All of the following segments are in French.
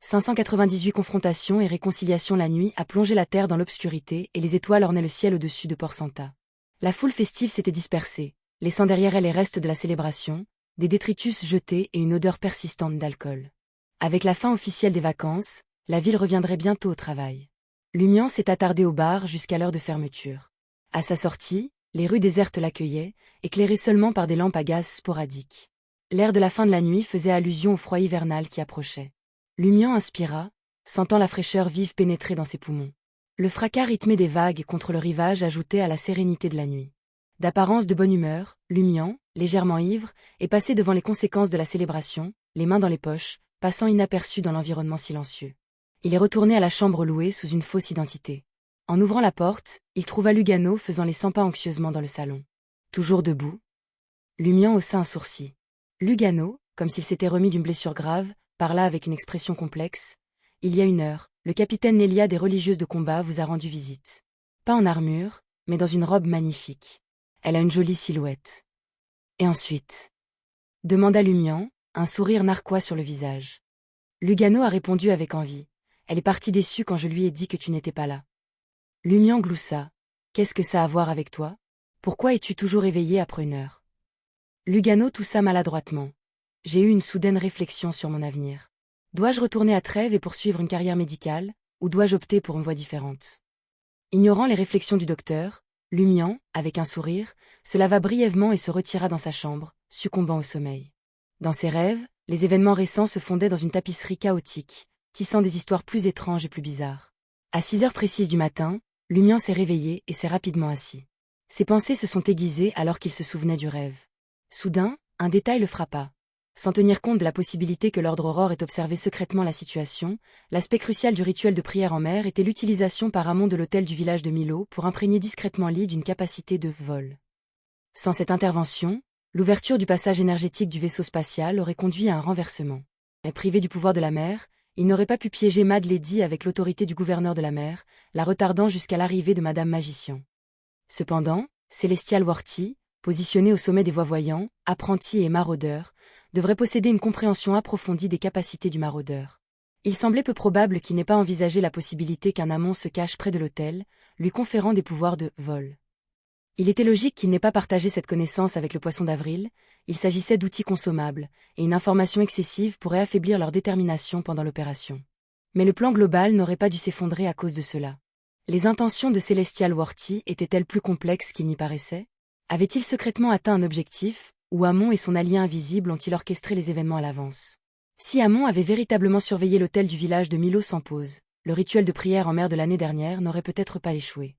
598 confrontations et réconciliations. La nuit a plongé la terre dans l'obscurité et les étoiles ornaient le ciel au-dessus de Port Santa. La foule festive s'était dispersée, laissant derrière elle les restes de la célébration, des détritus jetés et une odeur persistante d'alcool. Avec la fin officielle des vacances, la ville reviendrait bientôt au travail. Lumian s'est attardé au bar jusqu'à l'heure de fermeture. À sa sortie, les rues désertes l'accueillaient, éclairées seulement par des lampes à gaz sporadiques. L'air de la fin de la nuit faisait allusion au froid hivernal qui approchait. Lumian inspira, sentant la fraîcheur vive pénétrer dans ses poumons. Le fracas rythmé des vagues contre le rivage ajoutait à la sérénité de la nuit. D'apparence de bonne humeur, Lumian, légèrement ivre, est passé devant les conséquences de la célébration, les mains dans les poches, passant inaperçu dans l'environnement silencieux. Il est retourné à la chambre louée sous une fausse identité. En ouvrant la porte, il trouva Lugano faisant les 100 pas anxieusement dans le salon. Toujours debout, Lumian haussa un sourcil. Lugano, comme s'il s'était remis d'une blessure grave, parla avec une expression complexe. « Il y a 1 heure, le capitaine Nelia des religieuses de combat vous a rendu visite. Pas en armure, mais dans une robe magnifique. Elle a une jolie silhouette. » Et ensuite demanda Lumian, un sourire narquois sur le visage. Lugano a répondu avec envie. « Elle est partie déçue quand je lui ai dit que tu n'étais pas là. » Lumian gloussa. « Qu'est-ce que ça a à voir avec toi? Pourquoi es-tu toujours éveillé après 1 heure? » Lugano toussa maladroitement. « J'ai eu une soudaine réflexion sur mon avenir. Dois-je retourner à Trèves et poursuivre une carrière médicale, ou dois-je opter pour une voie différente ?» Ignorant les réflexions du docteur, Lumian, avec un sourire, se lava brièvement et se retira dans sa chambre, succombant au sommeil. Dans ses rêves, les événements récents se fondaient dans une tapisserie chaotique, tissant des histoires plus étranges et plus bizarres. À 6 heures précises du matin, Lumian s'est réveillé et s'est rapidement assis. Ses pensées se sont aiguisées alors qu'il se souvenait du rêve. Soudain, un détail le frappa. Sans tenir compte de la possibilité que l'ordre Aurore ait observé secrètement la situation, l'aspect crucial du rituel de prière en mer était l'utilisation par amont de l'hôtel du village de Milo pour imprégner discrètement l'île d'une capacité de vol. Sans cette intervention, l'ouverture du passage énergétique du vaisseau spatial aurait conduit à un renversement. Mais privé du pouvoir de la mer, il n'aurait pas pu piéger Mad Lady avec l'autorité du gouverneur de la mer, la retardant jusqu'à l'arrivée de Madame Magicien. Cependant, Celestial Worthy, positionné au sommet des voix-voyants, apprenti et maraudeur, devrait posséder une compréhension approfondie des capacités du maraudeur. Il semblait peu probable qu'il n'ait pas envisagé la possibilité qu'un amont se cache près de l'hôtel, lui conférant des pouvoirs de vol. Il était logique qu'il n'ait pas partagé cette connaissance avec le Poisson d'Avril, il s'agissait d'outils consommables, et une information excessive pourrait affaiblir leur détermination pendant l'opération. Mais le plan global n'aurait pas dû s'effondrer à cause de cela. Les intentions de Celestial Worthy étaient-elles plus complexes qu'il n'y paraissait? Avait-il secrètement atteint un objectif, ou Amon et son allié invisible ont-ils orchestré les événements à l'avance? Si Amon avait véritablement surveillé l'hôtel du village de Milo sans pause, le rituel de prière en mer de l'année dernière n'aurait peut-être pas échoué.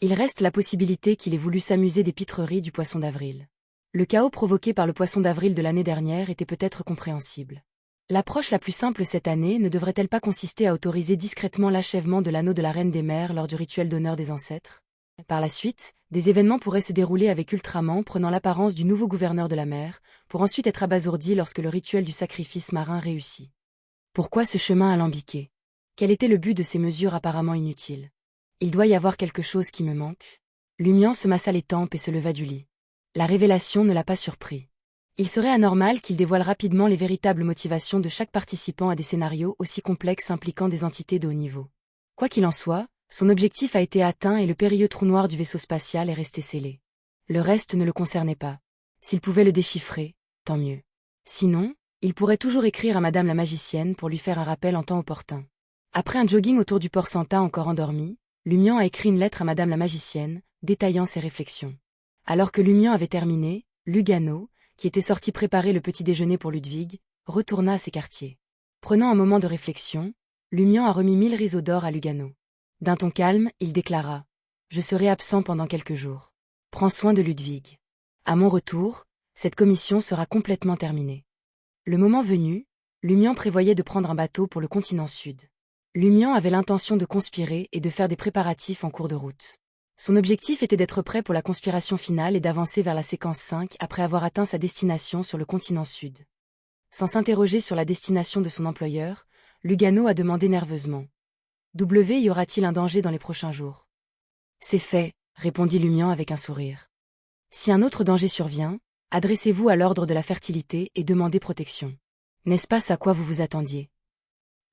Il reste la possibilité qu'il ait voulu s'amuser des pitreries du Poisson d'Avril. Le chaos provoqué par le Poisson d'Avril de l'année dernière était peut-être compréhensible. L'approche la plus simple cette année ne devrait-elle pas consister à autoriser discrètement l'achèvement de l'anneau de la Reine des Mers lors du rituel d'honneur des ancêtres? Par la suite, des événements pourraient se dérouler avec Ultraman prenant l'apparence du nouveau gouverneur de la mer, pour ensuite être abasourdi lorsque le rituel du sacrifice marin réussit. Pourquoi ce chemin alambiqué? Quel était le but de ces mesures apparemment inutiles? Il doit y avoir quelque chose qui me manque. Lumian se massa les tempes et se leva du lit. La révélation ne l'a pas surpris. Il serait anormal qu'il dévoile rapidement les véritables motivations de chaque participant à des scénarios aussi complexes impliquant des entités de haut niveau. Quoi qu'il en soit, son objectif a été atteint et le périlleux trou noir du vaisseau spatial est resté scellé. Le reste ne le concernait pas. S'il pouvait le déchiffrer, tant mieux. Sinon, il pourrait toujours écrire à Madame la Magicienne pour lui faire un rappel en temps opportun. Après un jogging autour du Port Santa encore endormi, Lumian a écrit une lettre à Madame la Magicienne, détaillant ses réflexions. Alors que Lumian avait terminé, Lugano, qui était sorti préparer le petit déjeuner pour Ludwig, retourna à ses quartiers. Prenant un moment de réflexion, Lumian a remis 1000 riseaux d'or à Lugano. D'un ton calme, il déclara « Je serai absent pendant quelques jours. Prends soin de Ludwig. À mon retour, cette commission sera complètement terminée. » Le moment venu, Lumian prévoyait de prendre un bateau pour le continent sud. Lumian avait l'intention de conspirer et de faire des préparatifs en cours de route. Son objectif était d'être prêt pour la conspiration finale et d'avancer vers la séquence 5 après avoir atteint sa destination sur le continent sud. Sans s'interroger sur la destination de son employeur, Lugano a demandé nerveusement. Y aura-t-il un danger dans les prochains jours? C'est fait, répondit Lumian avec un sourire. Si un autre danger survient, adressez-vous à l'ordre de la fertilité et demandez protection. N'est-ce pas à quoi vous vous attendiez?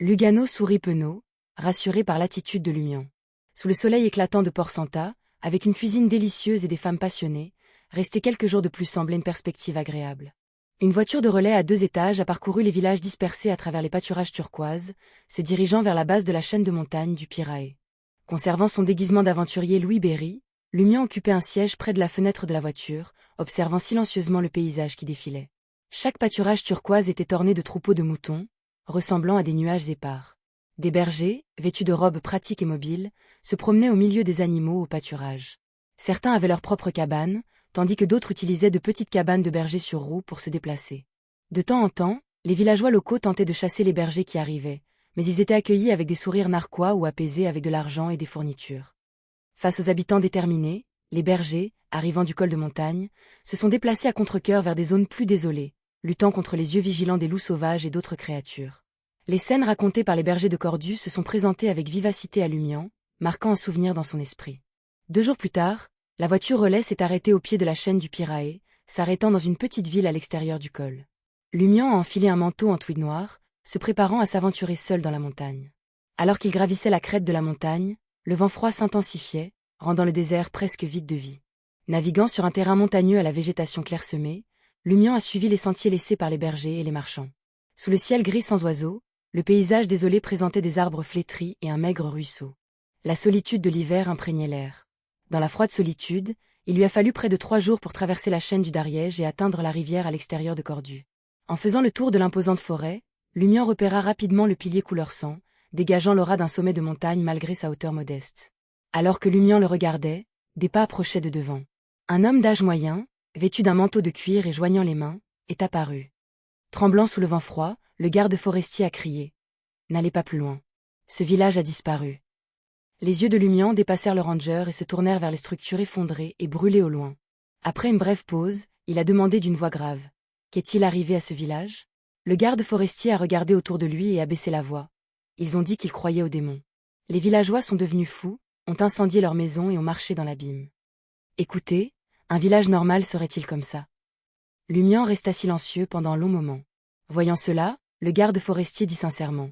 Lugano sourit penaud, rassuré par l'attitude de Lumian. Sous le soleil éclatant de Port-Santa, avec une cuisine délicieuse et des femmes passionnées, rester quelques jours de plus semblait une perspective agréable. Une voiture de relais à 2 étages a parcouru les villages dispersés à travers les pâturages turquoises, se dirigeant vers la base de la chaîne de montagnes du Pirae. Conservant son déguisement d'aventurier Louis Berry, Lumian occupait un siège près de la fenêtre de la voiture, observant silencieusement le paysage qui défilait. Chaque pâturage turquoise était orné de troupeaux de moutons, ressemblant à des nuages épars. Des bergers, vêtus de robes pratiques et mobiles, se promenaient au milieu des animaux au pâturage. Certains avaient leur propre cabane, tandis que d'autres utilisaient de petites cabanes de bergers sur roues pour se déplacer. De temps en temps, les villageois locaux tentaient de chasser les bergers qui arrivaient, mais ils étaient accueillis avec des sourires narquois ou apaisés avec de l'argent et des fournitures. Face aux habitants déterminés, les bergers, arrivant du col de montagne, se sont déplacés à contre-cœur vers des zones plus désolées, luttant contre les yeux vigilants des loups sauvages et d'autres créatures. Les scènes racontées par les bergers de Cordu se sont présentées avec vivacité à Lumian, marquant un souvenir dans son esprit. 2 jours plus tard, la voiture relais s'est arrêtée au pied de la chaîne du Pirae, s'arrêtant dans une petite ville à l'extérieur du col. Lumian a enfilé un manteau en tweed noir, se préparant à s'aventurer seul dans la montagne. Alors qu'il gravissait la crête de la montagne, le vent froid s'intensifiait, rendant le désert presque vide de vie. Naviguant sur un terrain montagneux à la végétation clairsemée, Lumian a suivi les sentiers laissés par les bergers et les marchands. Sous le ciel gris sans oiseaux, le paysage désolé présentait des arbres flétris et un maigre ruisseau. La solitude de l'hiver imprégnait l'air. Dans la froide solitude, il lui a fallu près de 3 jours pour traverser la chaîne du Dariège et atteindre la rivière à l'extérieur de Cordu. En faisant le tour de l'imposante forêt, Lumian repéra rapidement le pilier couleur sang, dégageant l'aura d'un sommet de montagne malgré sa hauteur modeste. Alors que Lumian le regardait, des pas approchaient de devant. Un homme d'âge moyen, vêtu d'un manteau de cuir et joignant les mains, est apparu. Tremblant sous le vent froid, le garde forestier a crié. « N'allez pas plus loin. Ce village a disparu. » Les yeux de Lumian dépassèrent le ranger et se tournèrent vers les structures effondrées et brûlées au loin. Après une brève pause, il a demandé d'une voix grave. « Qu'est-il arrivé à ce village ?» Le garde forestier a regardé autour de lui et a baissé la voix. Ils ont dit qu'ils croyaient aux démons. Les villageois sont devenus fous, ont incendié leurs maisons et ont marché dans l'abîme. Écoutez, un village normal serait-il comme ça? Lumian resta silencieux pendant un long moment. Voyant cela, le garde forestier dit sincèrement.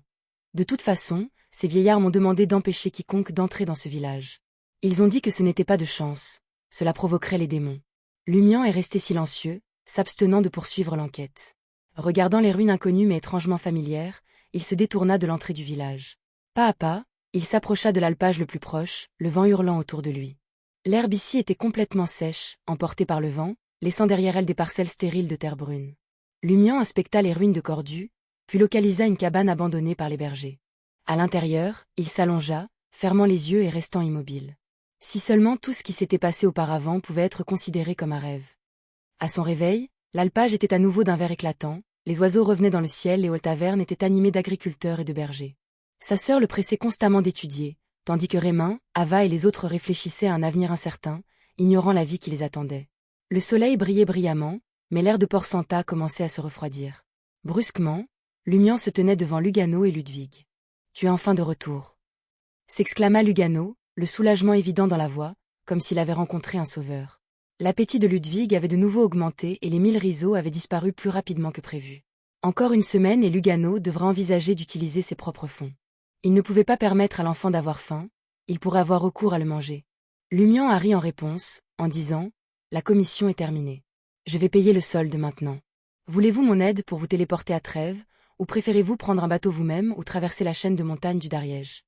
De toute façon, ces vieillards m'ont demandé d'empêcher quiconque d'entrer dans ce village. Ils ont dit que ce n'était pas de chance, cela provoquerait les démons. Lumian est resté silencieux, s'abstenant de poursuivre l'enquête. Regardant les ruines inconnues mais étrangement familières, il se détourna de l'entrée du village. Pas à pas, il s'approcha de l'alpage le plus proche, le vent hurlant autour de lui. L'herbe ici était complètement sèche, emportée par le vent, laissant derrière elle des parcelles stériles de terre brune. Lumian inspecta les ruines de Cordu, puis localisa une cabane abandonnée par les bergers. À l'intérieur, il s'allongea, fermant les yeux et restant immobile. Si seulement tout ce qui s'était passé auparavant pouvait être considéré comme un rêve. À son réveil, l'alpage était à nouveau d'un vert éclatant, les oiseaux revenaient dans le ciel et aux tavernes étaient animées d'agriculteurs et de bergers. Sa sœur le pressait constamment d'étudier, tandis que Rémin, Ava et les autres réfléchissaient à un avenir incertain, ignorant la vie qui les attendait. Le soleil brillait brillamment, mais l'air de Port-Santa commençait à se refroidir. Brusquement, Lumian se tenait devant Lugano et Ludwig. « Tu es enfin de retour !» s'exclama Lugano, le soulagement évident dans la voix, comme s'il avait rencontré un sauveur. L'appétit de Ludwig avait de nouveau augmenté et les 1000 rizeaux avaient disparu plus rapidement que prévu. Encore une semaine et Lugano devra envisager d'utiliser ses propres fonds. Il ne pouvait pas permettre à l'enfant d'avoir faim, il pourrait avoir recours à le manger. Lumian a ri en réponse, en disant « La commission est terminée. Je vais payer le solde maintenant. Voulez-vous mon aide pour vous téléporter à Trèves, ou préférez-vous prendre un bateau vous-même ou traverser la chaîne de montagnes du Dariège ?»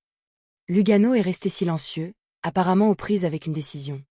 Lugano est resté silencieux, apparemment aux prises avec une décision.